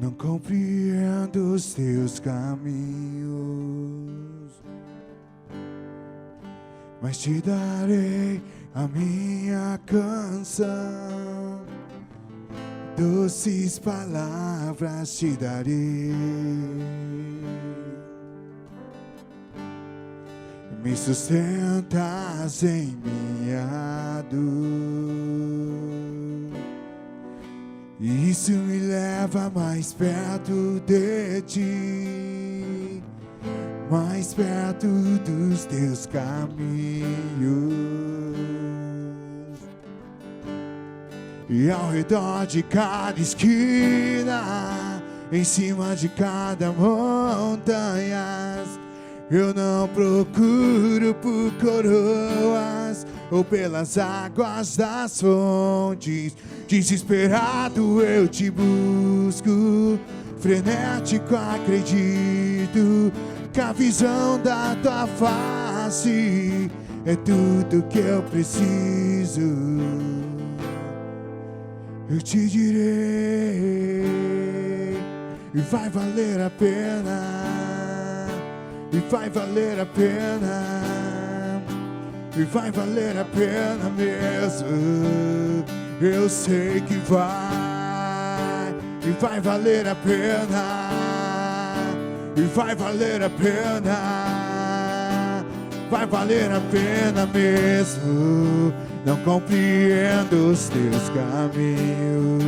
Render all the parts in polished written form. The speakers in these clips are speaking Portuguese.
não compreendo os teus caminhos, mas te darei a minha canção, doces palavras te darei. Me sustentas em minha dor, e isso me leva mais perto de ti, mais perto dos teus caminhos. E ao redor de cada esquina, em cima de cada montanha, eu não procuro por coroas ou pelas águas das fontes. Desesperado eu te busco, frenético acredito que a visão da tua face é tudo que eu preciso. Eu te direi, e vai valer a pena. E vai valer a pena, e vai valer a pena mesmo. Eu sei que vai, e vai valer a pena, e vai valer a pena, vai valer a pena mesmo. Não compreendo os teus caminhos,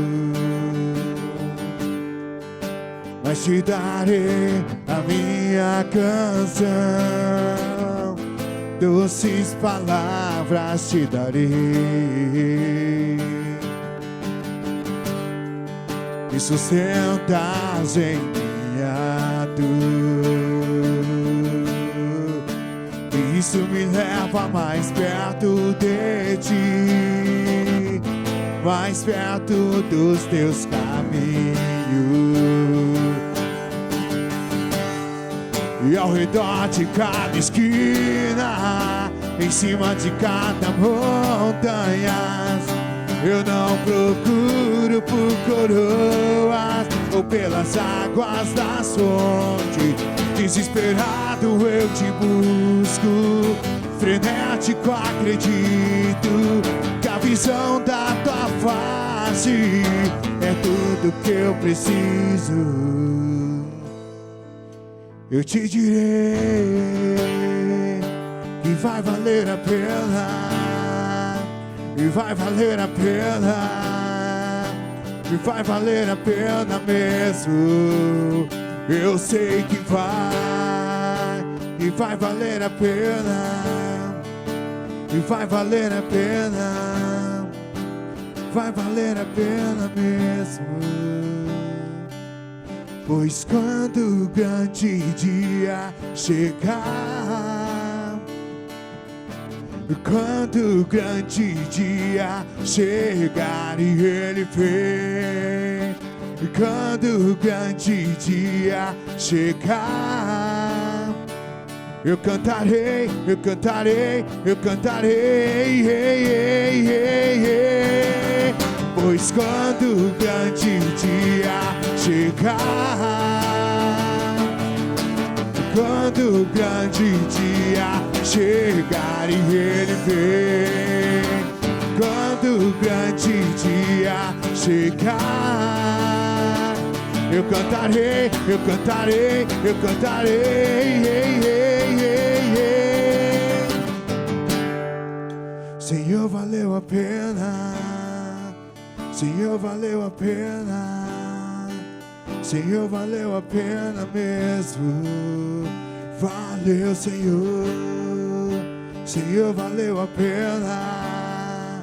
mas te darei a minha canção, doces palavras te darei. Me sustentas em minha dor, e isso me leva mais perto de ti, mais perto dos teus caminhos. E ao redor de cada esquina, em cima de cada montanha, eu não procuro por coroas ou pelas águas das fontes. Desesperado eu te busco, frenético acredito que a visão da tua face é tudo que eu preciso. Eu te direi que vai valer a pena, e vai valer a pena, e vai valer a pena mesmo. Eu sei que vai, e vai valer a pena, e vai valer a pena, vai valer a pena mesmo. Pois quando o grande dia chegar, quando o grande dia chegar e ele vem, quando o grande dia chegar, eu cantarei, eu cantarei, eu cantarei, pois quando o grande dia chegar, quando o grande dia chegar e ele vem, quando o grande dia chegar, eu cantarei, eu cantarei, eu cantarei. Senhor, valeu a pena. Senhor, valeu a pena. Senhor, valeu a pena mesmo. Valeu, Senhor. Senhor, valeu a pena.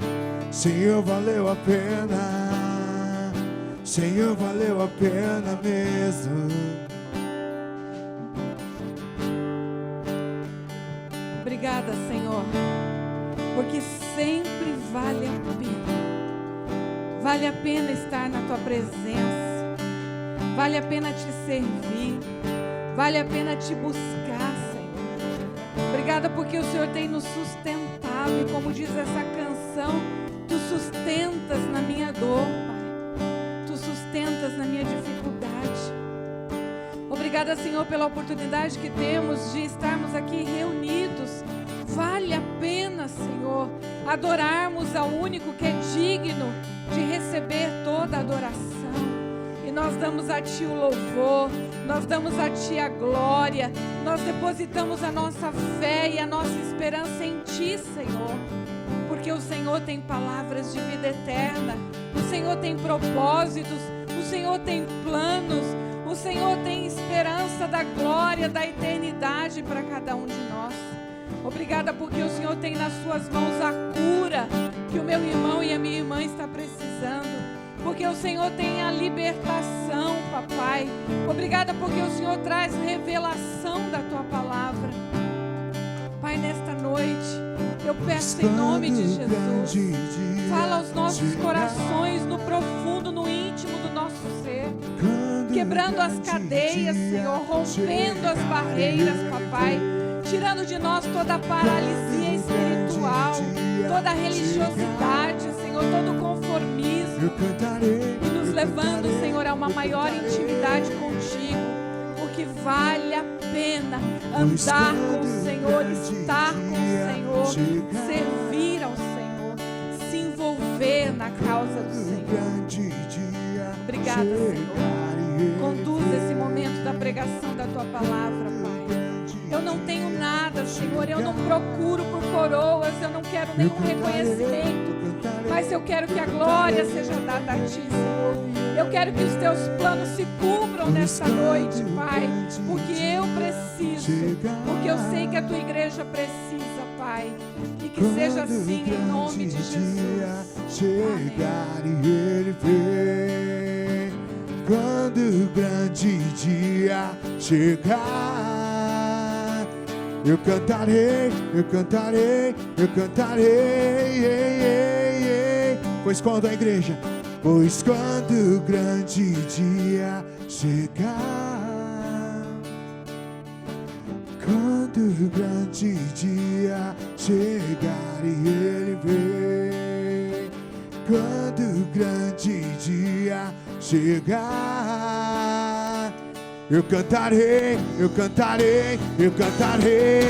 Senhor, valeu a pena. Senhor, valeu a pena mesmo. Obrigada, Senhor, porque sempre vale a pena. Vale a pena estar na Tua presença. Vale a pena te servir. Vale a pena te buscar, Senhor. Obrigada porque o Senhor tem nos sustentado. E como diz essa canção, Tu sustentas na minha dor, Pai. Tu sustentas na minha dificuldade. Obrigada, Senhor, pela oportunidade que temos de estarmos aqui reunidos. Vale a pena, Senhor, adorarmos ao único que é digno de receber toda a adoração. E nós damos a Ti o louvor, nós damos a Ti a glória, nós depositamos a nossa fé e a nossa esperança em Ti, Senhor. Porque o Senhor tem palavras de vida eterna, o Senhor tem propósitos, o Senhor tem planos, o Senhor tem esperança da glória, da eternidade para cada um de nós. Obrigada porque o Senhor tem nas suas mãos a cura que o meu irmão e a minha irmã estão precisando. Porque o Senhor tem a libertação, papai. Obrigada porque o Senhor traz revelação da Tua palavra. Pai, nesta noite, eu peço em nome de Jesus, fala aos nossos corações, no profundo, no íntimo do nosso ser, quebrando as cadeias, Senhor, rompendo as barreiras, papai, tirando de nós toda a paralisia espiritual, toda a religiosidade, Senhor, todo o conformismo, e nos levando, Senhor, a uma maior intimidade contigo, porque vale a pena andar com o Senhor, estar com o Senhor, servir ao Senhor, se envolver na causa do Senhor. Obrigada, Senhor. Conduza esse momento da pregação da Tua palavra, Pai. Eu não tenho nada, Senhor, eu não procuro por coroas, eu não quero nenhum reconhecimento, mas eu quero que a glória seja dada a Ti, Senhor. Eu quero que os Teus planos se cumpram nesta noite, Pai, porque eu preciso, porque eu sei que a Tua igreja precisa, Pai, e que seja assim em nome de Jesus. Chegar e Ele vem, quando o grande dia chegar. Eu cantarei, eu cantarei, eu cantarei, pois quando a igreja, pois quando o grande dia chegar, quando o grande dia chegar e Ele vem, quando o grande dia chegar, eu cantarei, eu cantarei, eu cantarei,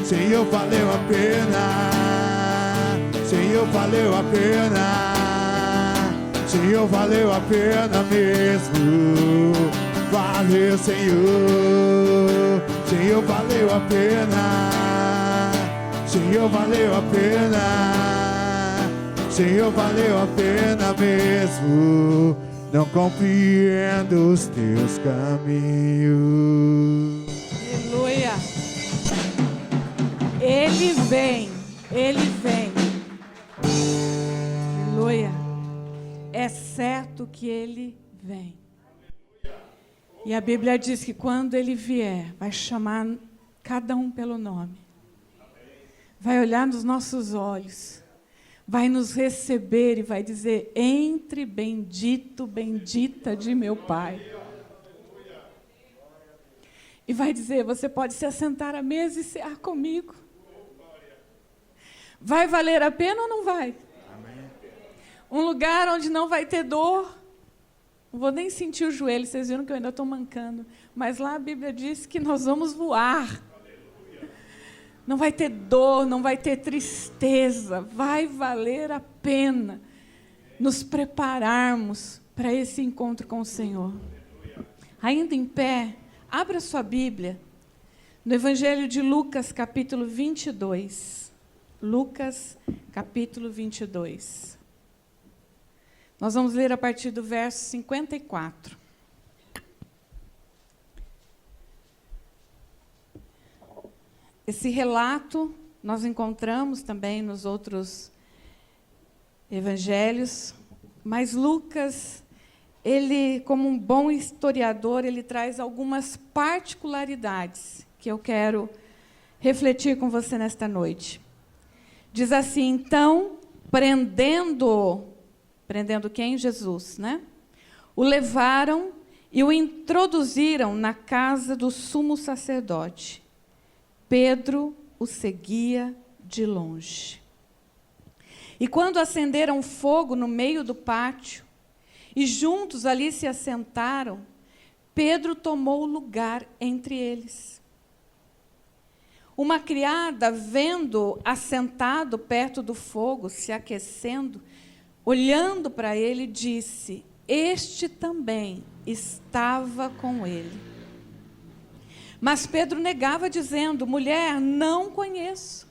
Senhor, valeu a pena, Senhor, valeu a pena, Senhor, valeu a pena mesmo, valeu, Senhor, Senhor, valeu a pena, Senhor, valeu a pena, Senhor, valeu a pena mesmo, não compreendo os Teus caminhos. Aleluia. Ele vem, Ele vem. Aleluia. É certo que Ele vem. E a Bíblia diz que quando Ele vier, vai chamar cada um pelo nome. Vai olhar nos nossos olhos. Vai nos receber e vai dizer: entre, bendito, bendita de meu Pai. E vai dizer: você pode se assentar à mesa e cear comigo. Vai valer a pena ou não vai? Um lugar onde não vai ter dor. Não vou nem sentir o joelho, vocês viram que eu ainda estou mancando. Mas lá a Bíblia diz que nós vamos voar. Não vai ter dor, não vai ter tristeza. Vai valer a pena nos prepararmos para esse encontro com o Senhor. Ainda em pé, abra sua Bíblia no Evangelho de Lucas, capítulo 22. Lucas, capítulo 22. Nós vamos ler a partir do verso 54. Esse relato nós encontramos também nos outros evangelhos, mas Lucas, ele, como um bom historiador, ele traz algumas particularidades que eu quero refletir com você nesta noite. Diz assim: então, prendendo quem? Jesus, né? O levaram e o introduziram na casa do sumo sacerdote. Pedro o seguia de longe. E quando acenderam fogo no meio do pátio, e juntos ali se assentaram, Pedro tomou lugar entre eles. Uma criada, vendo-o assentado perto do fogo, se aquecendo, olhando para ele, disse: este também estava com ele. Mas Pedro negava, dizendo: mulher, não conheço.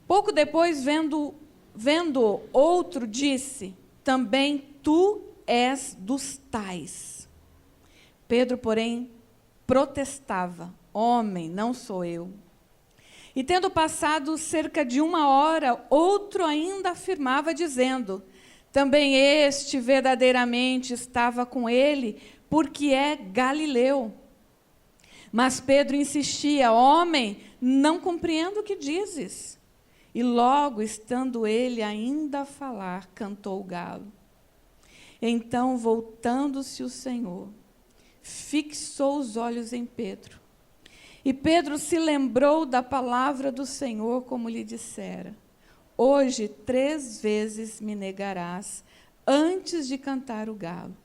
Pouco depois, vendo outro, disse: também tu és dos tais. Pedro, porém, protestava: homem, não sou eu. E tendo passado cerca de 1 hora, outro ainda afirmava, dizendo: também este verdadeiramente estava com ele, porque é galileu. Mas Pedro insistia: homem, não compreendo o que dizes. E logo, estando ele ainda a falar, cantou o galo. Então, voltando-se o Senhor, fixou os olhos em Pedro. E Pedro se lembrou da palavra do Senhor, como lhe dissera: hoje 3 vezes me negarás, antes de cantar o galo.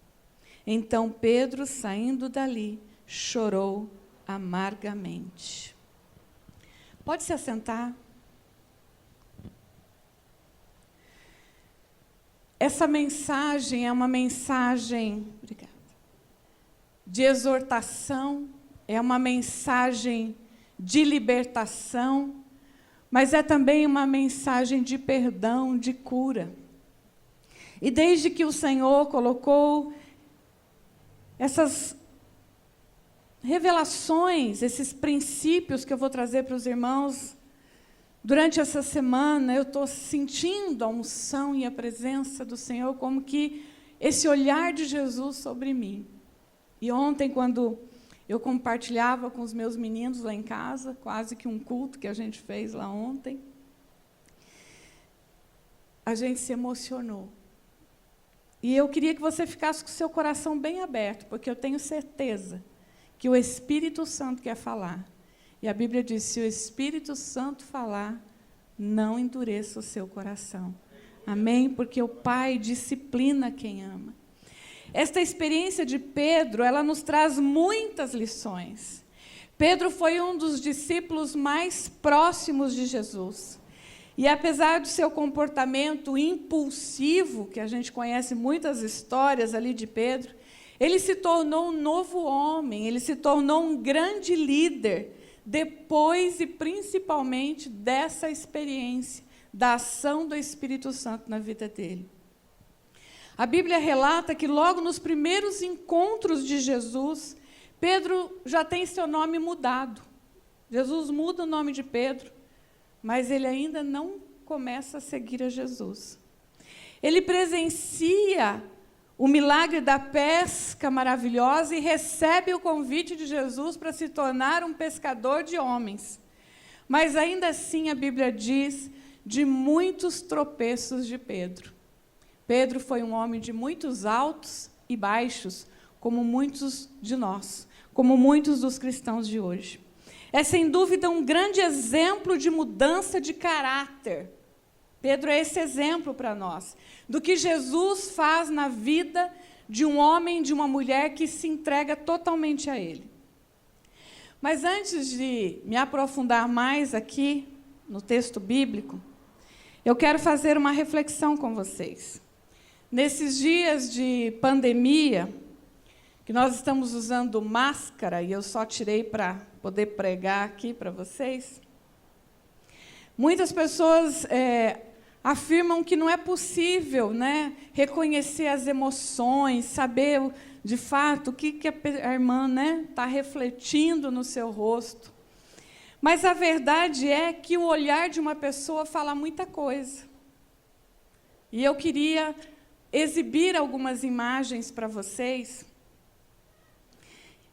Então Pedro, saindo dali, chorou amargamente. Pode se assentar. Essa mensagem é uma mensagem, obrigada, de exortação, é uma mensagem de libertação, mas é também uma mensagem de perdão, de cura. E desde que o Senhor colocou essas revelações, esses princípios que eu vou trazer para os irmãos, durante essa semana eu estou sentindo a unção e a presença do Senhor, como que esse olhar de Jesus sobre mim. E ontem, quando eu compartilhava com os meus meninos lá em casa, quase que um culto que a gente fez lá ontem, a gente se emocionou. E eu queria que você ficasse com o seu coração bem aberto, porque eu tenho certeza que o Espírito Santo quer falar. E a Bíblia diz: se o Espírito Santo falar, não endureça o seu coração. Amém? Porque o Pai disciplina quem ama. Esta experiência de Pedro, ela nos traz muitas lições. Pedro foi um dos discípulos mais próximos de Jesus. E apesar do seu comportamento impulsivo, que a gente conhece muitas histórias ali de Pedro, ele se tornou um novo homem, ele se tornou um grande líder, depois e principalmente dessa experiência, da ação do Espírito Santo na vida dele. A Bíblia relata que logo nos primeiros encontros de Jesus, Pedro já tem seu nome mudado. Jesus muda o nome de Pedro, mas ele ainda não começa a seguir a Jesus. Ele presencia o milagre da pesca maravilhosa e recebe o convite de Jesus para se tornar um pescador de homens. Mas ainda assim a Bíblia diz de muitos tropeços de Pedro. Pedro foi um homem de muitos altos e baixos, como muitos de nós, como muitos dos cristãos de hoje. É sem dúvida um grande exemplo de mudança de caráter. Pedro é esse exemplo para nós, do que Jesus faz na vida de um homem, de uma mulher que se entrega totalmente a Ele. Mas antes de me aprofundar mais aqui no texto bíblico, eu quero fazer uma reflexão com vocês. Nesses dias de pandemia, que nós estamos usando máscara, e eu só tirei para poder pregar aqui para vocês, muitas pessoas afirmam que não é possível, né, reconhecer as emoções, saber de fato o que a irmã está refletindo no seu rosto. Mas a verdade é que o olhar de uma pessoa fala muita coisa. E eu queria exibir algumas imagens para vocês,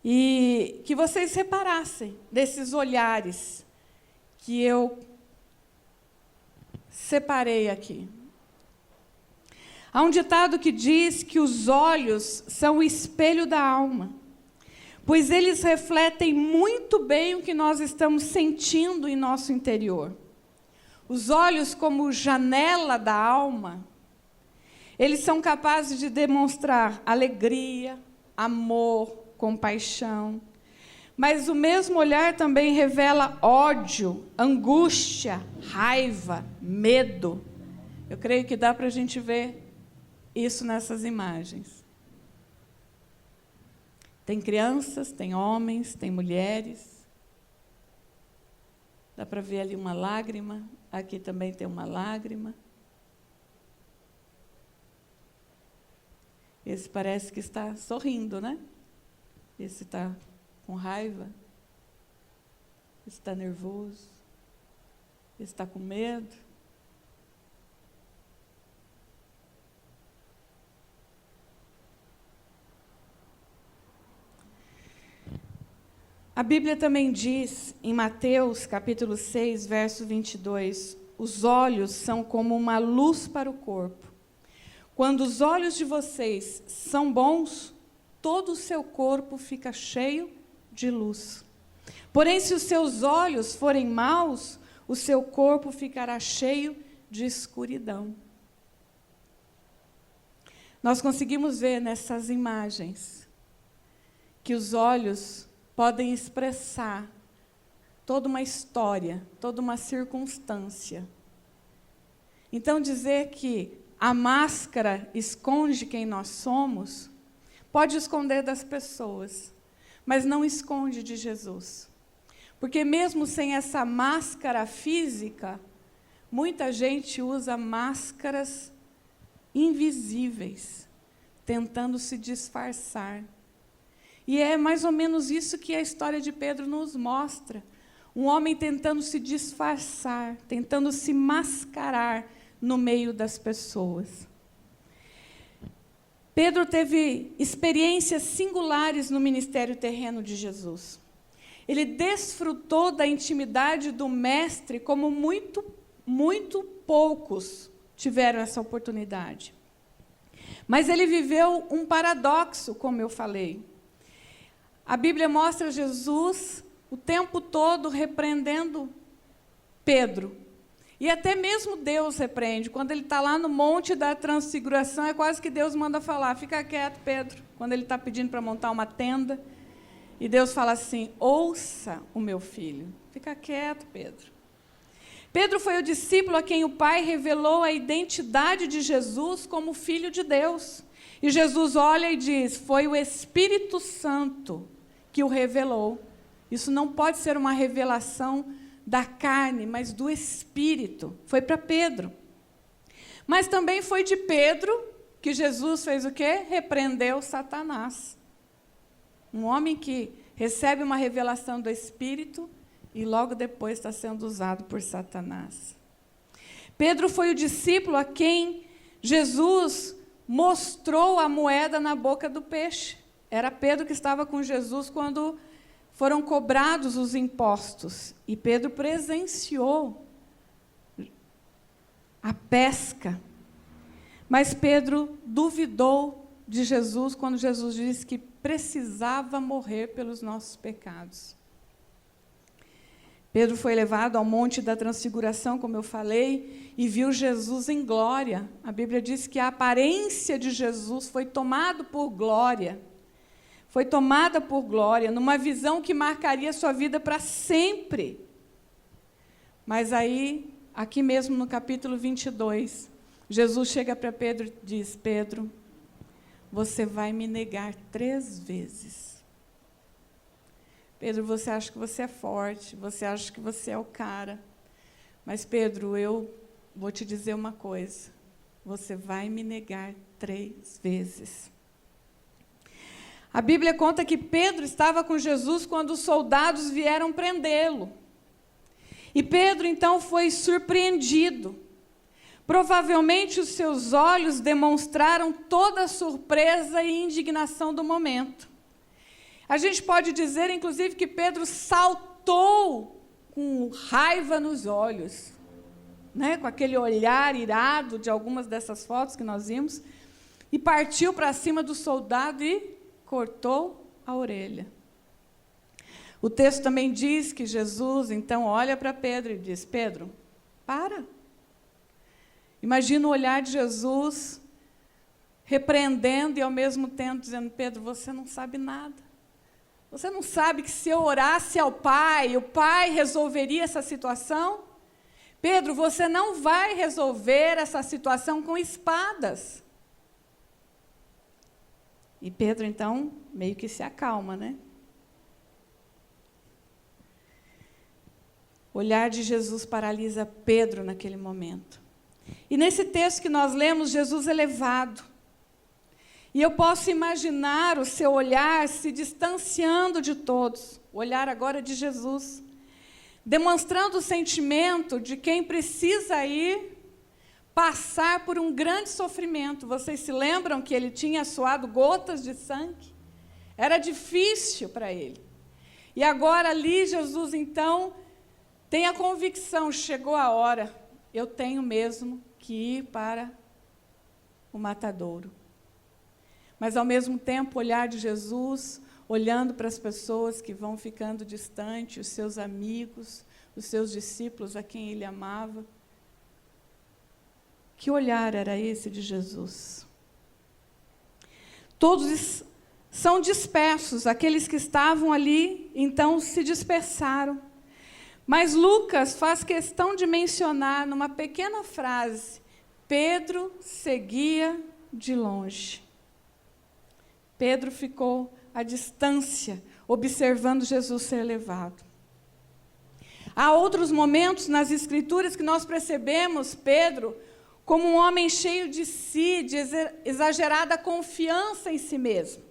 e que vocês reparassem desses olhares que eu separei aqui. Há um ditado que diz que os olhos são o espelho da alma, pois eles refletem muito bem o que nós estamos sentindo em nosso interior. Os olhos, como janela da alma, Eles são capazes de demonstrar alegria, amor, compaixão. Mas o mesmo olhar também revela ódio, angústia, raiva, medo. Eu creio que dá para a gente ver isso nessas imagens. Tem crianças, tem homens, tem mulheres. Dá para ver ali uma lágrima. Aqui também tem uma lágrima. Esse parece que está sorrindo, né? Esse está com raiva. Esse está nervoso. Esse está com medo. A Bíblia também diz, em Mateus, capítulo 6, verso 22, os olhos são como uma luz para o corpo. Quando os olhos de vocês são bons, todo o seu corpo fica cheio de luz. Porém, se os seus olhos forem maus, o seu corpo ficará cheio de escuridão. Nós conseguimos ver nessas imagens que os olhos podem expressar toda uma história, toda uma circunstância. Então, dizer que a máscara esconde quem nós somos, pode esconder das pessoas, mas não esconde de Jesus. Porque mesmo sem essa máscara física, muita gente usa máscaras invisíveis, tentando se disfarçar. E é mais ou menos isso que a história de Pedro nos mostra. Um homem tentando se disfarçar, tentando se mascarar no meio das pessoas. Pedro teve experiências singulares no ministério terreno de Jesus. Ele desfrutou da intimidade do Mestre como muito poucos tiveram essa oportunidade. Mas ele viveu um paradoxo, como eu falei. A Bíblia mostra Jesus o tempo todo repreendendo Pedro. E até mesmo Deus repreende. Quando ele está lá no Monte da Transfiguração, é quase que Deus manda falar, fica quieto, Pedro. Quando ele está pedindo para montar uma tenda, e Deus fala assim, ouça o meu filho. Fica quieto, Pedro. Pedro foi o discípulo a quem o Pai revelou a identidade de Jesus como Filho de Deus. E Jesus olha e diz, foi o Espírito Santo que o revelou. Isso não pode ser uma revelação da carne, mas do Espírito. Foi para Pedro. Mas também foi de Pedro que Jesus fez o quê? Repreendeu Satanás. Um homem que recebe uma revelação do Espírito e logo depois está sendo usado por Satanás. Pedro foi o discípulo a quem Jesus mostrou a moeda na boca do peixe. Era Pedro que estava com Jesus quando foram cobrados os impostos. E Pedro presenciou a pesca. Mas Pedro duvidou de Jesus quando Jesus disse que precisava morrer pelos nossos pecados. Pedro foi levado ao Monte da Transfiguração, como eu falei, e viu Jesus em glória. A Bíblia diz que a aparência de Jesus foi tomada por glória. Foi tomada por glória, numa visão que marcaria sua vida para sempre. Mas aí, aqui mesmo no capítulo 22, Jesus chega para Pedro e diz, Pedro, você vai me negar 3 vezes. Pedro, você acha que você é forte, você acha que você é o cara. Mas, Pedro, eu vou te dizer uma coisa. Você vai me negar 3 vezes. A Bíblia conta que Pedro estava com Jesus quando os soldados vieram prendê-lo. E Pedro, então, foi surpreendido. Provavelmente os seus olhos demonstraram toda a surpresa e indignação do momento. A gente pode dizer, inclusive, que Pedro saltou com raiva nos olhos, né? Com aquele olhar irado de algumas dessas fotos que nós vimos, e partiu para cima do soldado e cortou a orelha. O texto também diz que Jesus, então, olha para Pedro e diz, Pedro, para. Imagina o olhar de Jesus repreendendo e ao mesmo tempo dizendo: Pedro, você não sabe nada. Você não sabe que se eu orasse ao Pai, o Pai resolveria essa situação? Pedro, você não vai resolver essa situação com espadas. E Pedro, então, meio que se acalma, né? O olhar de Jesus paralisa Pedro naquele momento. E nesse texto que nós lemos, Jesus é levado. E eu posso imaginar o seu olhar se distanciando de todos. O olhar agora de Jesus. Demonstrando o sentimento de quem precisa ir passar por um grande sofrimento. Vocês se lembram que ele tinha suado gotas de sangue? Era difícil para ele. E agora ali Jesus, então, tem a convicção, chegou a hora, eu tenho mesmo que ir para o matadouro. Mas, ao mesmo tempo, o olhar de Jesus, olhando para as pessoas que vão ficando distantes, os seus amigos, os seus discípulos, a quem ele amava. Que olhar era esse de Jesus? Todos são dispersos, aqueles que estavam ali, então se dispersaram. Mas Lucas faz questão de mencionar, numa pequena frase, Pedro seguia de longe. Pedro ficou à distância, observando Jesus ser levado. Há outros momentos nas Escrituras que nós percebemos Pedro como um homem cheio de si, de exagerada confiança em si mesmo.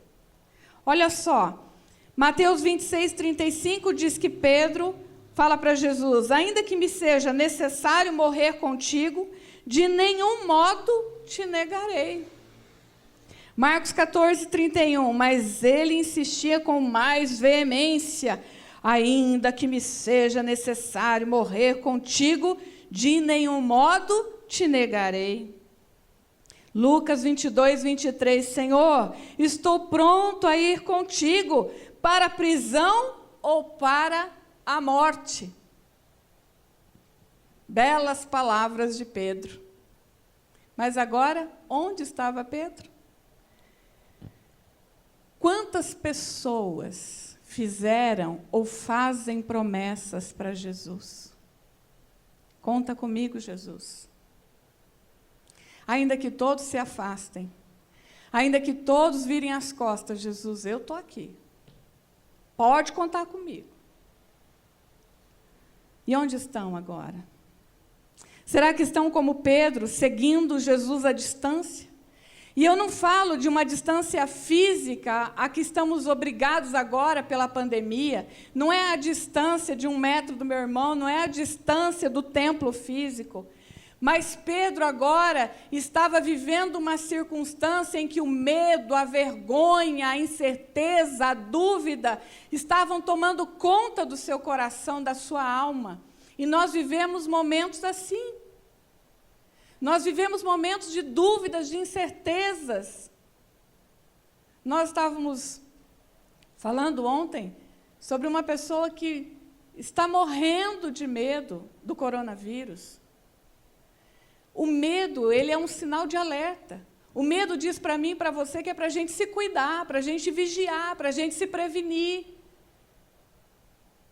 Olha só, Mateus 26:35 diz que Pedro fala para Jesus: ainda que me seja necessário morrer contigo, de nenhum modo te negarei. Marcos 14:31, mas ele insistia com mais veemência: ainda que me seja necessário morrer contigo, de nenhum modo te negarei. Lucas 22:23, Senhor, estou pronto a ir contigo para a prisão ou para a morte. Belas palavras de Pedro. Mas agora, onde estava Pedro? Quantas pessoas fizeram ou fazem promessas para Jesus? Conta comigo, Jesus. Ainda que todos se afastem, ainda que todos virem as costas, Jesus, eu estou aqui. Pode contar comigo. E onde estão agora? Será que estão como Pedro, seguindo Jesus à distância? E eu não falo de uma distância física a que estamos obrigados agora pela pandemia. Não é a distância de 1 metro do meu irmão, não é a distância do templo físico. Mas Pedro agora estava vivendo uma circunstância em que o medo, a vergonha, a incerteza, a dúvida estavam tomando conta do seu coração, da sua alma. E nós vivemos momentos assim. Nós vivemos momentos de dúvidas, de incertezas. Nós estávamos falando ontem sobre uma pessoa que está morrendo de medo do coronavírus. O medo, ele é um sinal de alerta. O medo diz para mim e para você que é para a gente se cuidar, para a gente vigiar, para a gente se prevenir.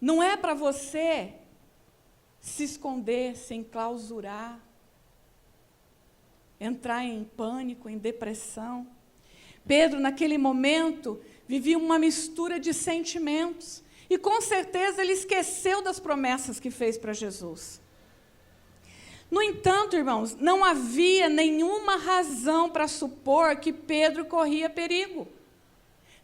Não é para você se esconder, se enclausurar, entrar em pânico, em depressão. Pedro, naquele momento, vivia uma mistura de sentimentos. E, com certeza, ele esqueceu das promessas que fez para Jesus. No entanto, irmãos, não havia nenhuma razão para supor que Pedro corria perigo.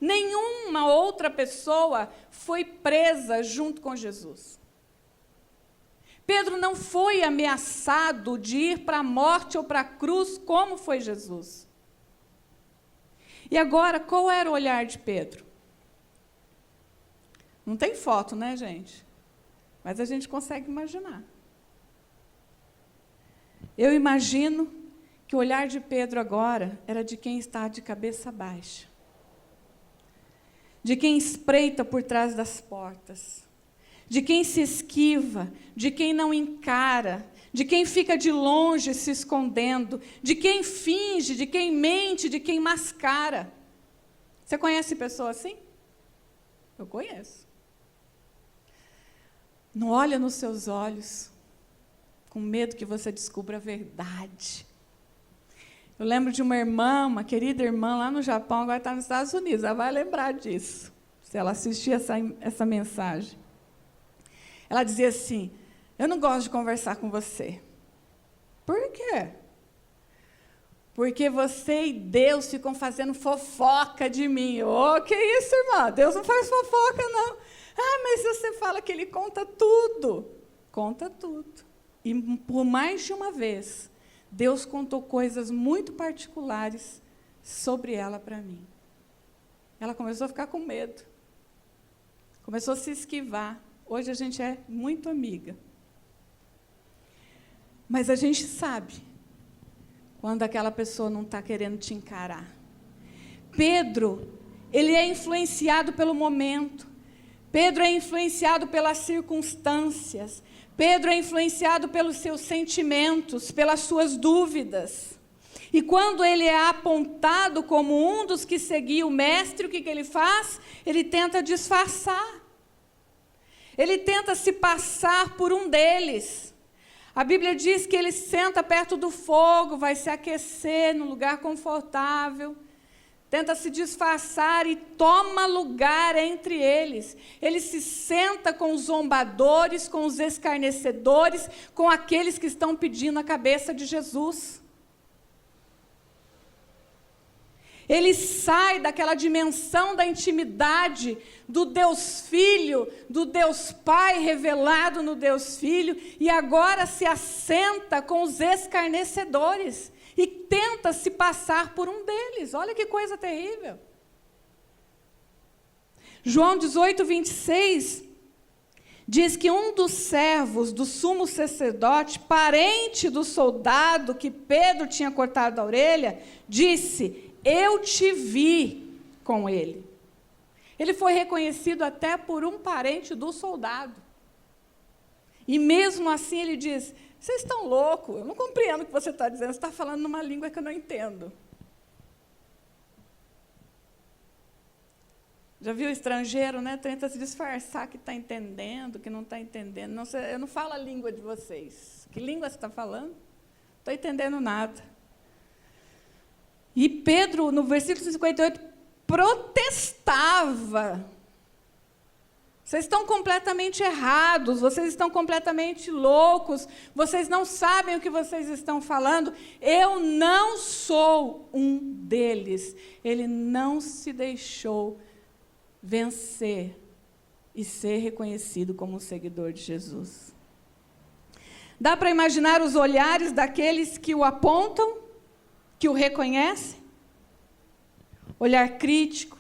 Nenhuma outra pessoa foi presa junto com Jesus. Pedro não foi ameaçado de ir para a morte ou para a cruz, como foi Jesus. E agora, qual era o olhar de Pedro? Não tem foto, né, gente? Mas a gente consegue imaginar. Eu imagino que o olhar de Pedro agora era de quem está de cabeça baixa, de quem espreita por trás das portas, de quem se esquiva, de quem não encara, de quem fica de longe se escondendo, de quem finge, de quem mente, de quem mascara. Você conhece pessoa assim? Eu conheço. Não olha nos seus olhos, com medo que você descubra a verdade. Eu lembro de uma irmã, uma querida irmã lá no Japão, agora está nos Estados Unidos, ela vai lembrar disso, se ela assistir essa mensagem. Ela dizia assim: eu não gosto de conversar com você. Por quê? Porque você e Deus ficam fazendo fofoca de mim. Que isso, irmã? Deus não faz fofoca, não. Mas você fala que Ele conta tudo. Conta tudo. E por mais de uma vez, Deus contou coisas muito particulares sobre ela para mim. Ela começou a ficar com medo. Começou a se esquivar. Hoje a gente é muito amiga. Mas a gente sabe quando aquela pessoa não está querendo te encarar. Pedro, ele é influenciado pelo momento. Pedro é influenciado pelas circunstâncias. Pedro é influenciado pelos seus sentimentos, pelas suas dúvidas. E quando ele é apontado como um dos que seguia o mestre, o que ele faz? Ele tenta disfarçar. Ele tenta se passar por um deles. A Bíblia diz que ele senta perto do fogo, vai se aquecer num lugar confortável, tenta se disfarçar e toma lugar entre eles. Ele se senta com os zombadores, com os escarnecedores, com aqueles que estão pedindo a cabeça de Jesus. Ele sai daquela dimensão da intimidade do Deus Filho, do Deus Pai revelado no Deus Filho, e agora se assenta com os escarnecedores e tenta se passar por um deles. Olha que coisa terrível. João 18, 26, diz que um dos servos do sumo sacerdote, parente do soldado que Pedro tinha cortado a orelha, disse: eu te vi com ele. Ele foi reconhecido até por um parente do soldado. E mesmo assim ele diz: vocês estão loucos, eu não compreendo o que você está dizendo, você está falando numa língua que eu não entendo. Já viu o estrangeiro, né? Tenta se disfarçar que está entendendo, que não está entendendo. Não, eu não falo a língua de vocês. Que língua você está falando? Não estou entendendo nada. E Pedro, no versículo 58, protestava. Vocês estão completamente errados, vocês estão completamente loucos, vocês não sabem o que vocês estão falando. Eu não sou um deles. Ele não se deixou vencer e ser reconhecido como um seguidor de Jesus. Dá para imaginar os olhares daqueles que o apontam, que o reconhecem? Olhar crítico,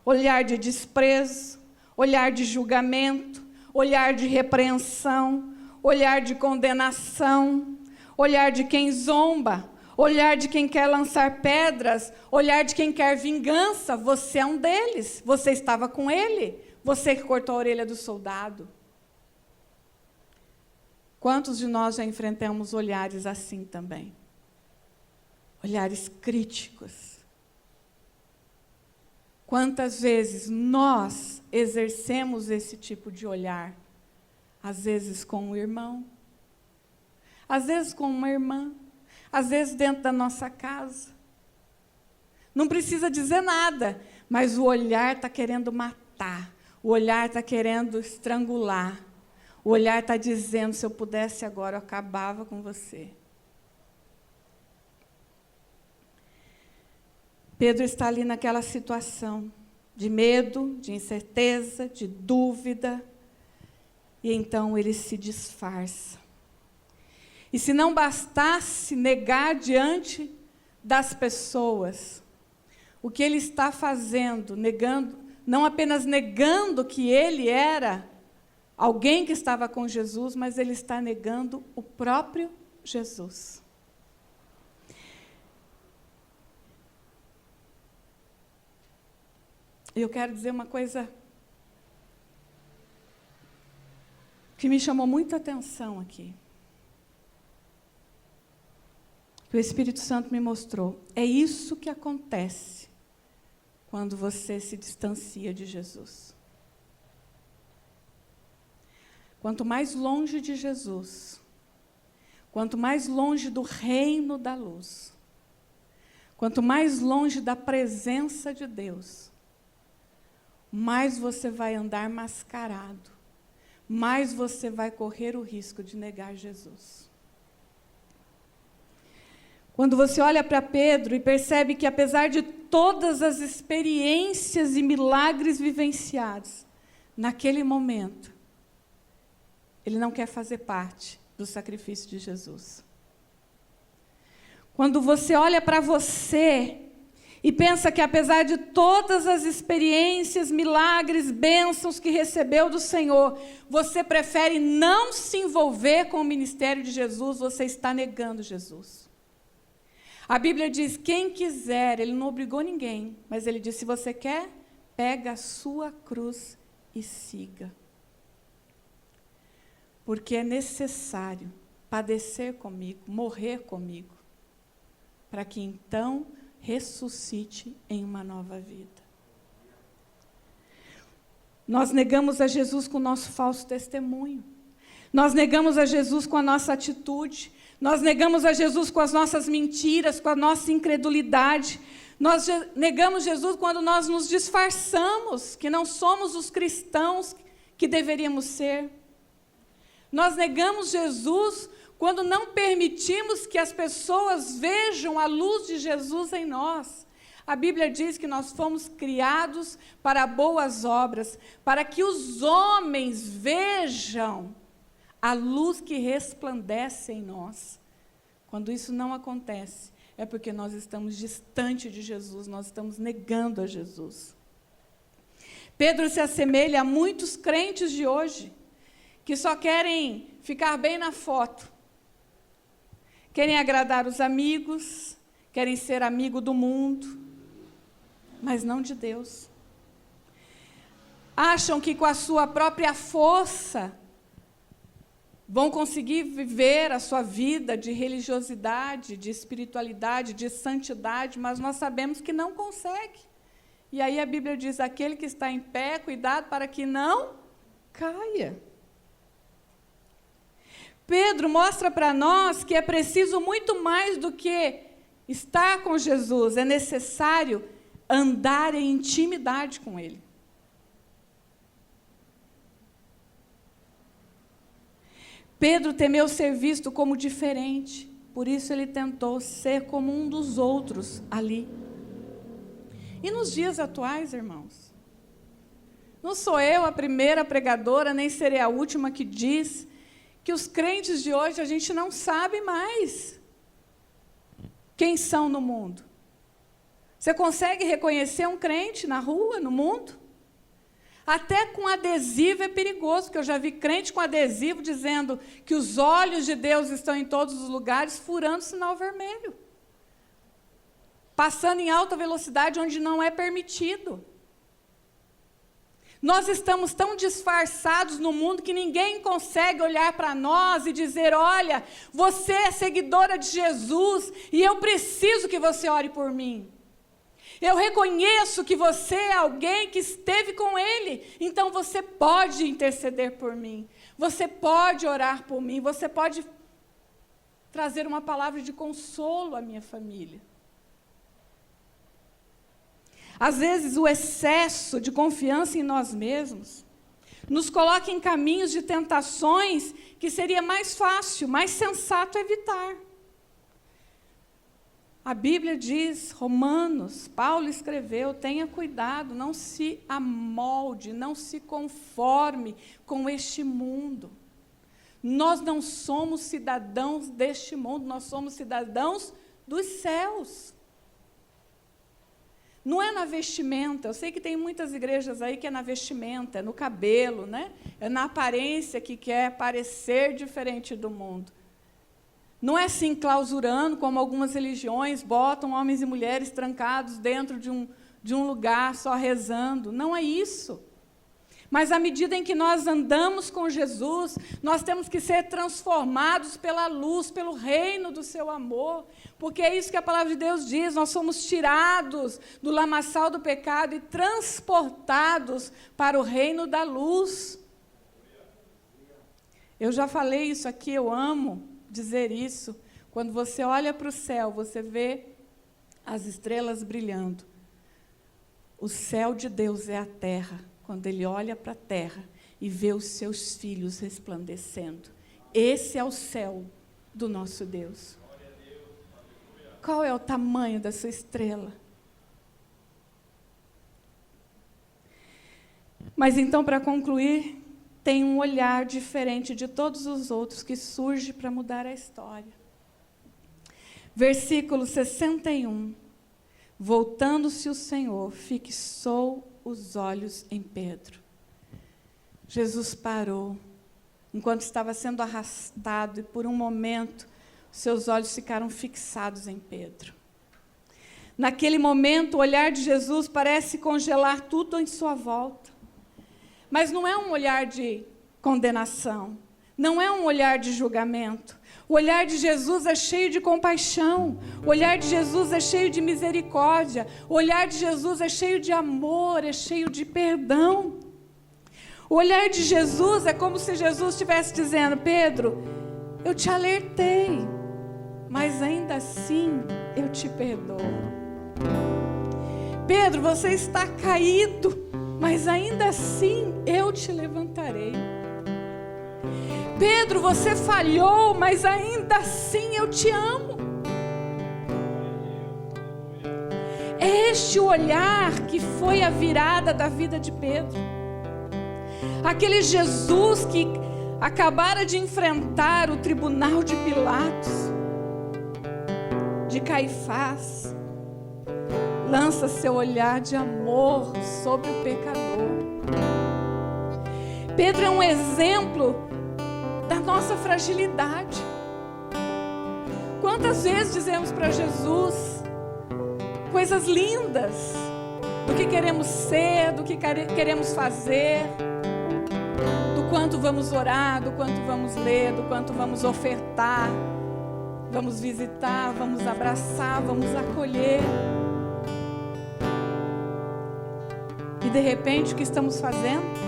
olhar de desprezo, olhar de julgamento, olhar de repreensão, olhar de condenação, olhar de quem zomba, olhar de quem quer lançar pedras, olhar de quem quer vingança. Você é um deles, você estava com ele, você que cortou a orelha do soldado. Quantos de nós já enfrentamos olhares assim também? Olhares críticos. Quantas vezes nós exercemos esse tipo de olhar? Às vezes com um irmão, às vezes com uma irmã, às vezes dentro da nossa casa. Não precisa dizer nada, mas o olhar está querendo matar, o olhar está querendo estrangular, o olhar está dizendo: se eu pudesse agora, eu acabava com você. Pedro está ali naquela situação de medo, de incerteza, de dúvida, e então ele se disfarça. E se não bastasse negar diante das pessoas, o que ele está fazendo, negando, não apenas negando que ele era alguém que estava com Jesus, mas ele está negando o próprio Jesus. Eu quero dizer uma coisa que me chamou muita atenção aqui. que o Espírito Santo me mostrou. É isso que acontece quando você se distancia de Jesus. Quanto mais longe de Jesus, quanto mais longe do reino da luz, quanto mais longe da presença de Deus, mais você vai andar mascarado, mais você vai correr o risco de negar Jesus. Quando você olha para Pedro e percebe que, apesar de todas as experiências e milagres vivenciados, naquele momento, ele não quer fazer parte do sacrifício de Jesus. Quando você olha para você e pensa que, apesar de todas as experiências, milagres, bênçãos que recebeu do Senhor, você prefere não se envolver com o ministério de Jesus, você está negando Jesus. A Bíblia diz, quem quiser, ele não obrigou ninguém, mas ele disse, se você quer, pega a sua cruz e siga. Porque é necessário padecer comigo, morrer comigo, para que então ressuscite em uma nova vida. Nós negamos a Jesus com o nosso falso testemunho. Nós negamos a Jesus com a nossa atitude. Nós negamos a Jesus com as nossas mentiras, com a nossa incredulidade. Nós negamos Jesus quando nós nos disfarçamos, que não somos os cristãos que deveríamos ser. Nós negamos Jesus quando não permitimos que as pessoas vejam a luz de Jesus em nós. A Bíblia diz que nós fomos criados para boas obras, para que os homens vejam a luz que resplandece em nós. Quando isso não acontece, é porque nós estamos distante de Jesus, nós estamos negando a Jesus. Pedro se assemelha a muitos crentes de hoje, que só querem ficar bem na foto, querem agradar os amigos, querem ser amigo do mundo, mas não de Deus. Acham que com a sua própria força vão conseguir viver a sua vida de religiosidade, de espiritualidade, de santidade, mas nós sabemos que não consegue. E aí a Bíblia diz, aquele que está em pé, cuidado para que não caia. Pedro mostra para nós que é preciso muito mais do que estar com Jesus, é necessário andar em intimidade com Ele. Pedro temeu ser visto como diferente, por isso ele tentou ser como um dos outros ali. E nos dias atuais, irmãos, não sou eu a primeira pregadora, nem serei a última que diz que os crentes de hoje a gente não sabe mais quem são no mundo. Você consegue reconhecer um crente na rua, no mundo? Até com adesivo é perigoso, porque eu já vi crente com adesivo dizendo que os olhos de Deus estão em todos os lugares, furando sinal vermelho. Passando em alta velocidade onde não é permitido. Nós estamos tão disfarçados no mundo que ninguém consegue olhar para nós e dizer, olha, você é seguidora de Jesus e eu preciso que você ore por mim. Eu reconheço que você é alguém que esteve com Ele, então você pode interceder por mim, você pode orar por mim, você pode trazer uma palavra de consolo à minha família. Às vezes, o excesso de confiança em nós mesmos nos coloca em caminhos de tentações que seria mais fácil, mais sensato evitar. A Bíblia diz, Romanos, Paulo escreveu, tenha cuidado, não se amolde, não se conforme com este mundo. Nós não somos cidadãos deste mundo, nós somos cidadãos dos céus. Não é na vestimenta, eu sei que tem muitas igrejas aí que é na vestimenta, é no cabelo, né? É na aparência que quer parecer diferente do mundo. Não é assim clausurando, como algumas religiões botam homens e mulheres trancados dentro de um lugar só rezando. Não é isso. Mas à medida em que nós andamos com Jesus, nós temos que ser transformados pela luz, pelo reino do seu amor. Porque é isso que a palavra de Deus diz, nós somos tirados do lamaçal do pecado e transportados para o reino da luz. Eu já falei isso aqui, eu amo dizer isso. Quando você olha para o céu, você vê as estrelas brilhando. O céu de Deus é a terra. Quando Ele olha para a terra e vê os seus filhos resplandecendo. Esse é o céu do nosso Deus. Qual é o tamanho da sua estrela? Mas então, para concluir, tem um olhar diferente de todos os outros que surge para mudar a história. Versículo 61. Voltando-se o Senhor, fixou os olhos em Pedro. Jesus parou, enquanto estava sendo arrastado, e por um momento, seus olhos ficaram fixados em Pedro. Naquele momento, o olhar de Jesus parece congelar tudo em sua volta. Mas não é um olhar de condenação, não é um olhar de julgamento. O olhar de Jesus é cheio de compaixão, o olhar de Jesus é cheio de misericórdia, o olhar de Jesus é cheio de amor, é cheio de perdão. O olhar de Jesus é como se Jesus estivesse dizendo: Pedro, eu te alertei, mas ainda assim eu te perdoo. Pedro, você está caído, mas ainda assim eu te levantarei. Pedro, você falhou, mas ainda assim eu te amo. É este o olhar que foi a virada da vida de Pedro. Aquele Jesus que acabara de enfrentar o tribunal de Pilatos, de Caifás, lança seu olhar de amor sobre o pecador. Pedro é um exemplo da nossa fragilidade. Quantas vezes dizemos para Jesus coisas lindas do que queremos ser, do que queremos fazer, do quanto vamos orar, do quanto vamos ler, do quanto vamos ofertar, vamos visitar, vamos abraçar, vamos acolher. E de repente o que estamos fazendo?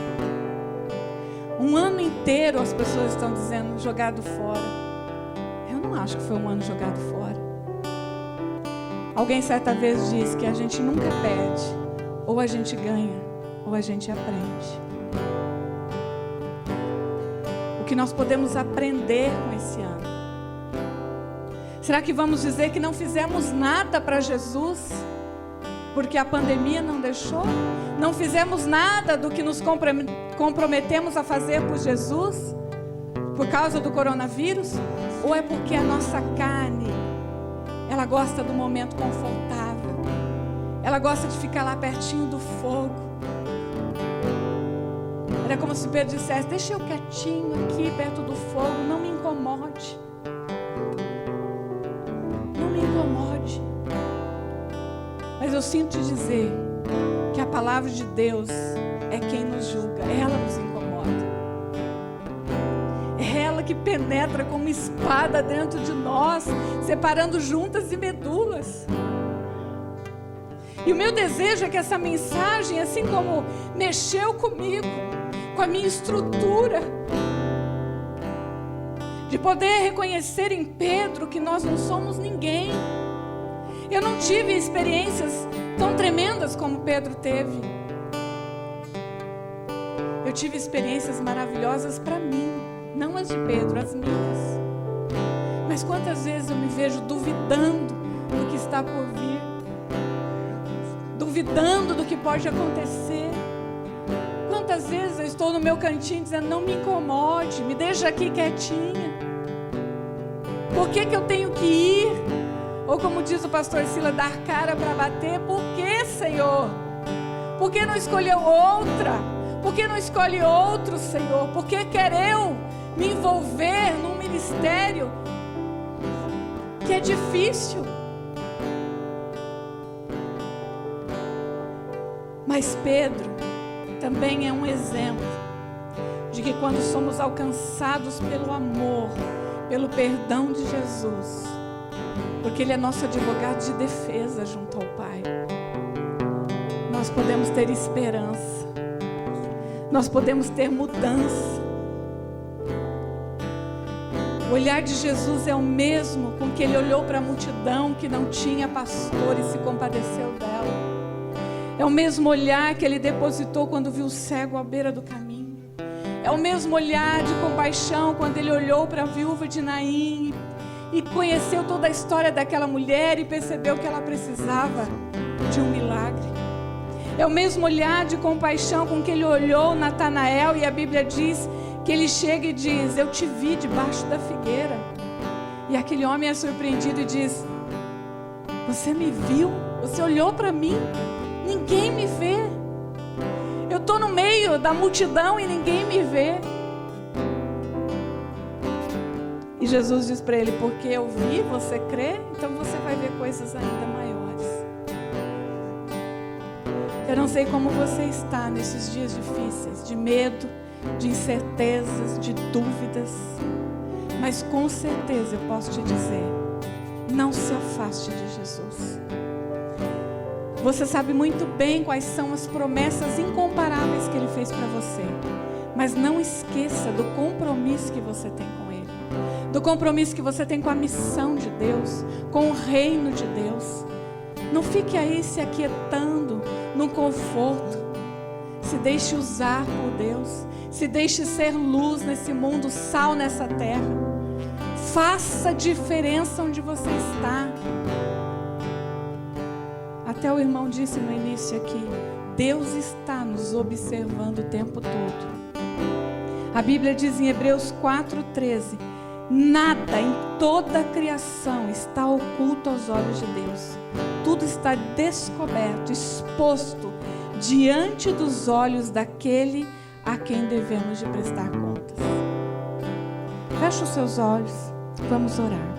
Um ano inteiro as pessoas estão dizendo jogado fora. Eu não acho que foi um ano jogado fora. Alguém certa vez disse que a gente nunca perde. Ou a gente ganha, ou a gente aprende. O que nós podemos aprender com esse ano? Será que vamos dizer que não fizemos nada para Jesus? Porque a pandemia não deixou? Não fizemos nada do que nos comprometemos a fazer por Jesus? Por causa do coronavírus? Ou é porque a nossa carne, ela gosta do momento confortável? Ela gosta de ficar lá pertinho do fogo? Era como se Pedro dissesse: deixa eu quietinho aqui perto do fogo, não me incomode. Não me incomode. Mas eu sinto te dizer que a palavra de Deus é quem nos julga, ela nos incomoda. É ela que penetra como espada dentro de nós, separando juntas e medulas. E o meu desejo é que essa mensagem, assim como mexeu comigo, com a minha estrutura, de poder reconhecer em Pedro que nós não somos ninguém. Eu não tive experiências tão tremendas como Pedro teve. Eu tive experiências maravilhosas para mim, não as de Pedro, as minhas. Mas quantas vezes eu me vejo duvidando do que está por vir, duvidando do que pode acontecer. Quantas vezes eu estou no meu cantinho dizendo: não me incomode, me deixa aqui quietinha. Por que eu tenho que ir? Ou como diz o pastor Sila, dar cara para bater. Por que, Senhor? Por que não escolheu outra? Por que não escolhe outro, Senhor? Por que quer eu me envolver num ministério que é difícil? Mas Pedro também é um exemplo de que quando somos alcançados pelo amor, pelo perdão de Jesus, porque Ele é nosso advogado de defesa junto ao Pai, nós podemos ter esperança, nós podemos ter mudança. O olhar de Jesus é o mesmo com que Ele olhou para a multidão que não tinha pastor e se compadeceu dela. É o mesmo olhar que Ele depositou quando viu o cego à beira do caminho. É o mesmo olhar de compaixão quando Ele olhou para a viúva de Naim e conheceu toda a história daquela mulher e percebeu que ela precisava de um milagre. É o mesmo olhar de compaixão com que Ele olhou Natanael, e a Bíblia diz que Ele chega e diz: eu te vi debaixo da figueira. E aquele homem é surpreendido e diz: você me viu? Você olhou para mim? Ninguém me vê. Eu estou no meio da multidão e ninguém me vê. E Jesus diz para ele: porque eu vi, você crê? Então você vai ver coisas ainda maiores. Eu não sei como você está nesses dias difíceis, de medo, de incertezas, de dúvidas, mas com certeza eu posso te dizer: não se afaste de Jesus. Você sabe muito bem quais são as promessas incomparáveis que Ele fez para você, mas não esqueça do compromisso que você tem com Ele, do compromisso que você tem com a missão de Deus, com o reino de Deus. Não fique aí se aquietando no conforto. Se deixe usar por Deus, se deixe ser luz nesse mundo, sal nessa terra. Faça diferença onde você está. Até o irmão disse no início aqui: Deus está nos observando o tempo todo. A Bíblia diz em Hebreus 4:13: nada em toda a criação está oculto aos olhos de Deus. Tudo está descoberto, exposto diante dos olhos daquele a quem devemos de prestar contas. Feche os seus olhos, vamos orar.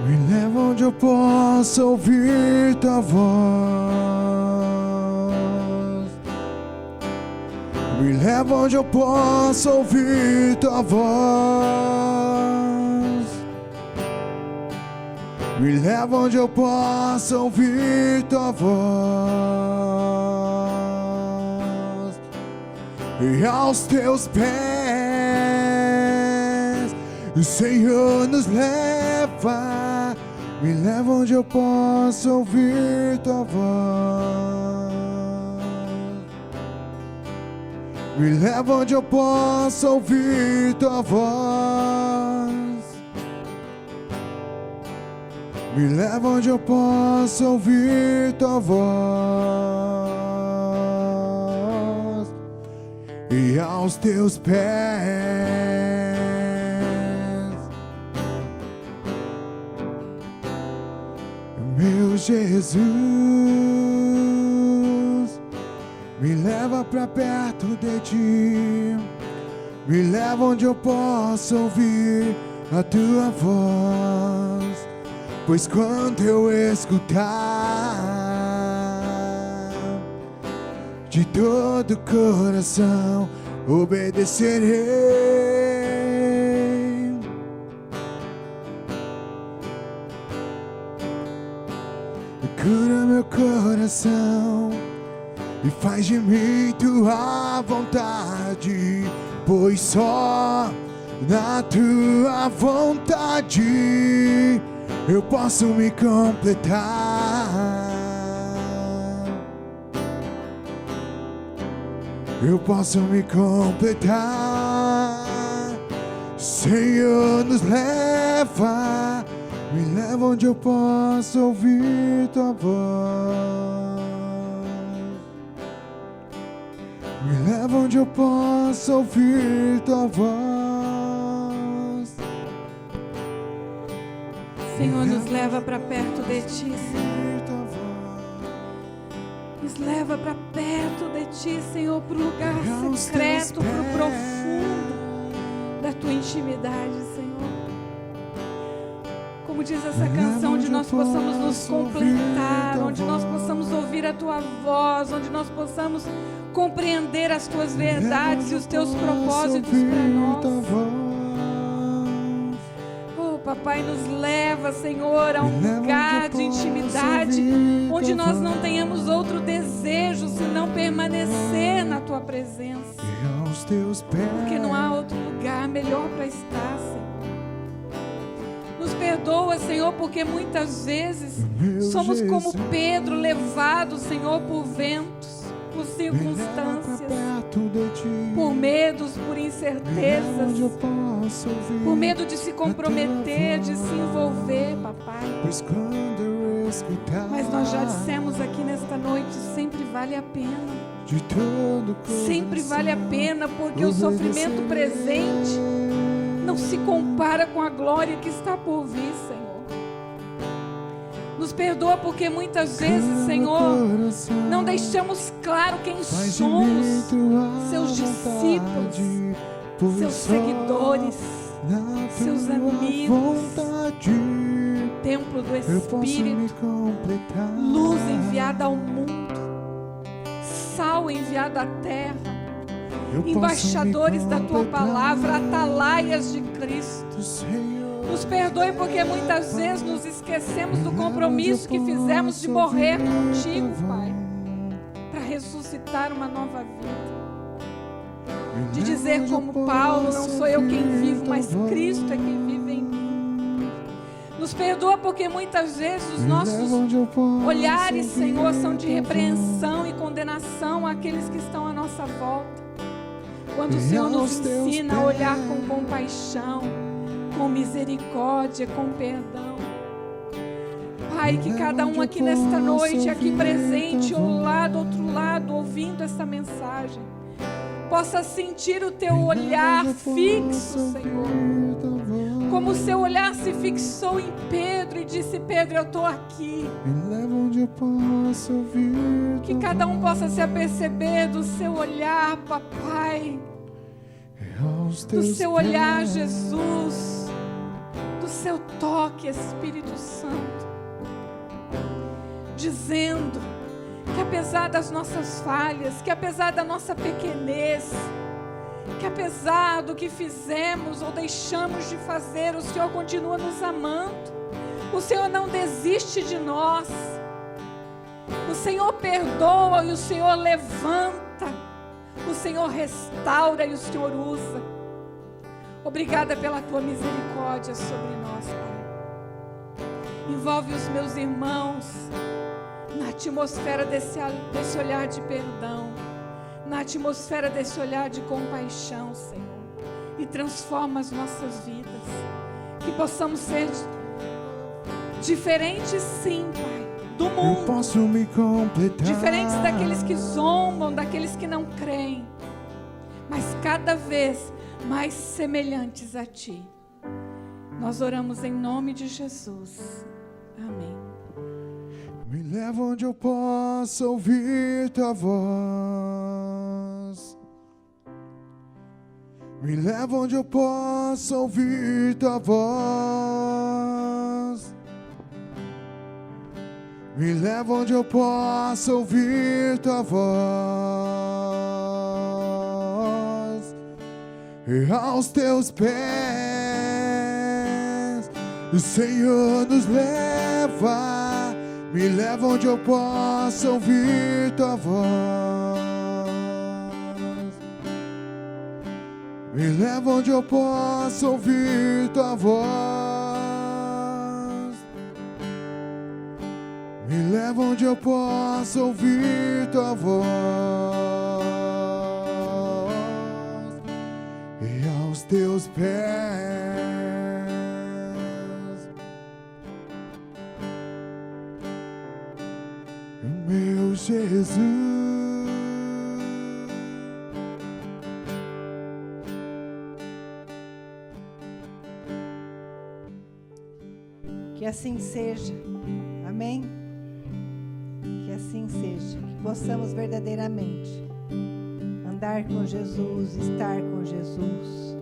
Me leva onde eu possa ouvir tua voz. Me leva onde eu possa ouvir tua voz. Me leva onde eu possa ouvir tua voz. E aos teus pés o Senhor nos leva. Me leva onde eu possa ouvir tua voz. Me leva onde eu possa ouvir tua voz. Me leva onde eu possa ouvir tua voz. E aos teus pés, meu Jesus, me leva pra perto de ti. Me leva onde eu possa ouvir a tua voz. Pois quando eu escutar, de todo coração obedecerei. Cura meu coração e faz de mim tua vontade, pois só na tua vontade eu posso me completar. Eu posso me completar. Senhor, nos leva. Me leva onde eu possa ouvir tua voz. Me leva onde eu possa ouvir tua voz. Senhor, nos leva para perto de ti, Senhor. Nos leva para perto de ti, Senhor, para o lugar secreto, para o profundo da tua intimidade, Senhor. Como diz essa canção, onde nós possamos nos completar, onde nós possamos ouvir a Tua voz, onde nós possamos compreender as Tuas verdades e os Teus propósitos para nós. Oh, Papai, nos leva, Senhor, a um lugar de intimidade, onde nós não tenhamos outro desejo senão permanecer na Tua presença, porque não há outro lugar melhor para estar, Senhor. Nos perdoa, Senhor, porque muitas vezes somos como Pedro, levados, Senhor, por ventos, por circunstâncias, por medos, por incertezas, por medo de se comprometer, de se envolver, Papai. Mas nós já dissemos aqui nesta noite, sempre vale a pena. Sempre vale a pena, porque o sofrimento presente não se compara com a glória que está por vir, Senhor. Nos perdoa porque muitas vezes, Senhor, não deixamos claro quem somos, seus discípulos, seus seguidores, seus amigos, templo do Espírito, luz enviada ao mundo, sal enviado à terra, embaixadores da Tua palavra, atalaias de Cristo. Nos perdoe porque muitas vezes nos esquecemos do compromisso que fizemos de morrer contigo, Pai, para ressuscitar uma nova vida, de dizer como Paulo, não sou eu quem vivo, mas Cristo é quem vive em mim. Nos perdoa porque muitas vezes os nossos olhares, Senhor, são de repreensão e condenação àqueles que estão à nossa volta, quando o Senhor nos ensina a olhar com compaixão, com misericórdia, com perdão. Pai, que cada um aqui nesta noite, aqui presente, ou lá do outro lado, ouvindo esta mensagem, possa sentir o Teu olhar fixo, Senhor. Como o Seu olhar se fixou em Pedro e disse: Pedro, eu estou aqui. Que cada um possa se aperceber do Seu olhar, Papai, do Seu olhar, Jesus, do Seu toque, Espírito Santo, dizendo que apesar das nossas falhas, que apesar da nossa pequenez, que apesar do que fizemos ou deixamos de fazer, o Senhor continua nos amando, o Senhor não desiste de nós, o Senhor perdoa e o Senhor levanta, o Senhor restaura e o Senhor usa. Obrigada pela Tua misericórdia sobre nós, Pai. Envolve os meus irmãos na atmosfera desse olhar de perdão, na atmosfera desse olhar de compaixão, Senhor, e transforma as nossas vidas, que possamos ser diferentes, sim, Pai, do mundo, diferentes daqueles que zombam, daqueles que não creem, mas cada vez mais semelhantes a Ti. Nós oramos em nome de Jesus. Amém. Me leva onde eu possa ouvir Tua voz. Me leva onde eu possa ouvir Tua voz. Me leva onde eu possa ouvir Tua voz. E aos Teus pés o Senhor nos leva. Me leva onde eu possa ouvir Tua voz. Me leva onde eu possa ouvir Tua voz. Me leva onde eu possa ouvir Tua voz. E aos Teus pés, meu Jesus. Que assim seja, amém? Que assim seja, que possamos verdadeiramente andar com Jesus, estar com Jesus,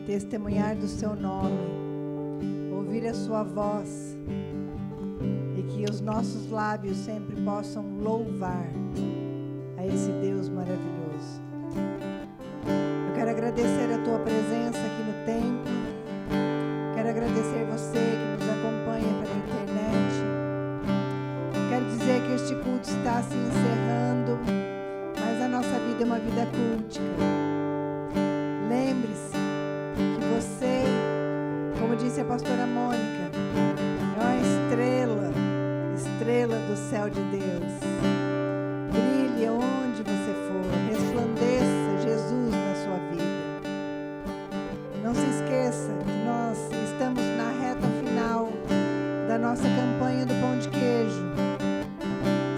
testemunhar do Seu nome, ouvir a sua voz e que os nossos lábios sempre possam louvar a esse Deus maravilhoso. Eu quero agradecer a tua presença aqui no templo. Quero agradecer você que nos acompanha pela internet. Quero dizer que este culto está se encerrando, mas a nossa vida é uma vida cultica. Lembre-se que você, como disse a pastora Mônica, é uma estrela do céu de Deus. Brilhe onde você for, resplandeça Jesus na sua vida. Não se esqueça que nós estamos na reta final da nossa campanha do pão de queijo.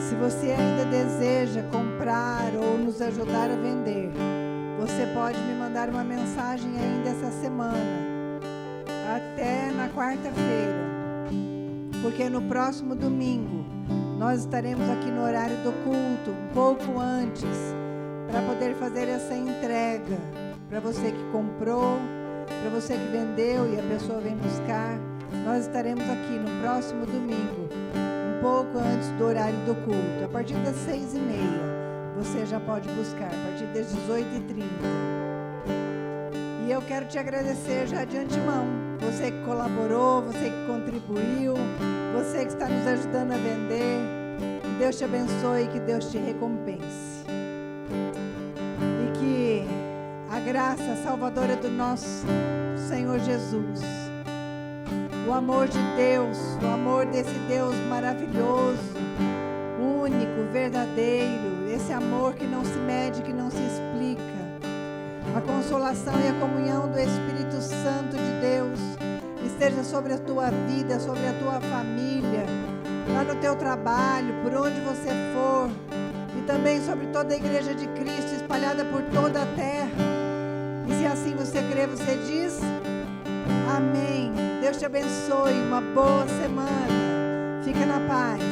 Se você ainda deseja comprar ou nos ajudar a vender, você pode me mandar uma mensagem ainda essa semana, até na quarta-feira, porque no próximo domingo nós estaremos aqui no horário do culto, um pouco antes, para poder fazer essa entrega para você que comprou, para você que vendeu e a pessoa vem buscar. Nós estaremos aqui no próximo domingo, um pouco antes do horário do culto, a partir das 6h30. Você já pode buscar, a partir das 18h30. E eu quero te agradecer já de antemão. Você que colaborou, você que contribuiu, você que está nos ajudando a vender. Que Deus te abençoe, que Deus te recompense. E que a graça salvadora do nosso Senhor Jesus, o amor de Deus, o amor desse Deus maravilhoso, único, verdadeiro, esse amor que não se mede, que não se explica, a consolação e a comunhão do Espírito Santo de Deus esteja sobre a tua vida, sobre a tua família, lá no teu trabalho, por onde você for, e também sobre toda a igreja de Cristo espalhada por toda a terra. E se assim você crê, você diz amém. Deus te abençoe, uma boa semana, fica na paz.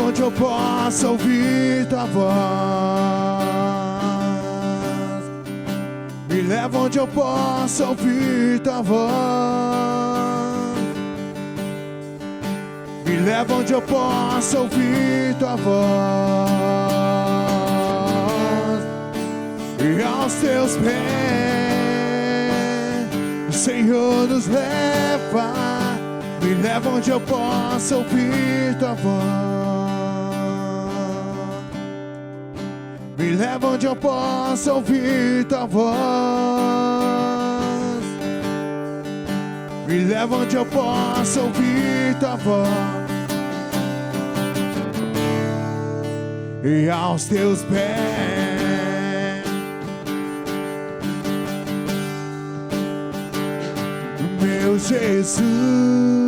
Onde eu possa ouvir tua voz, me leva onde eu possa ouvir tua voz, me leva onde eu possa ouvir tua voz, e aos teus pés, o Senhor nos leva, me leva onde eu possa ouvir tua voz. Me leva onde eu possa ouvir tua voz, me leva onde eu possa ouvir tua voz, e aos teus pés, meu Jesus.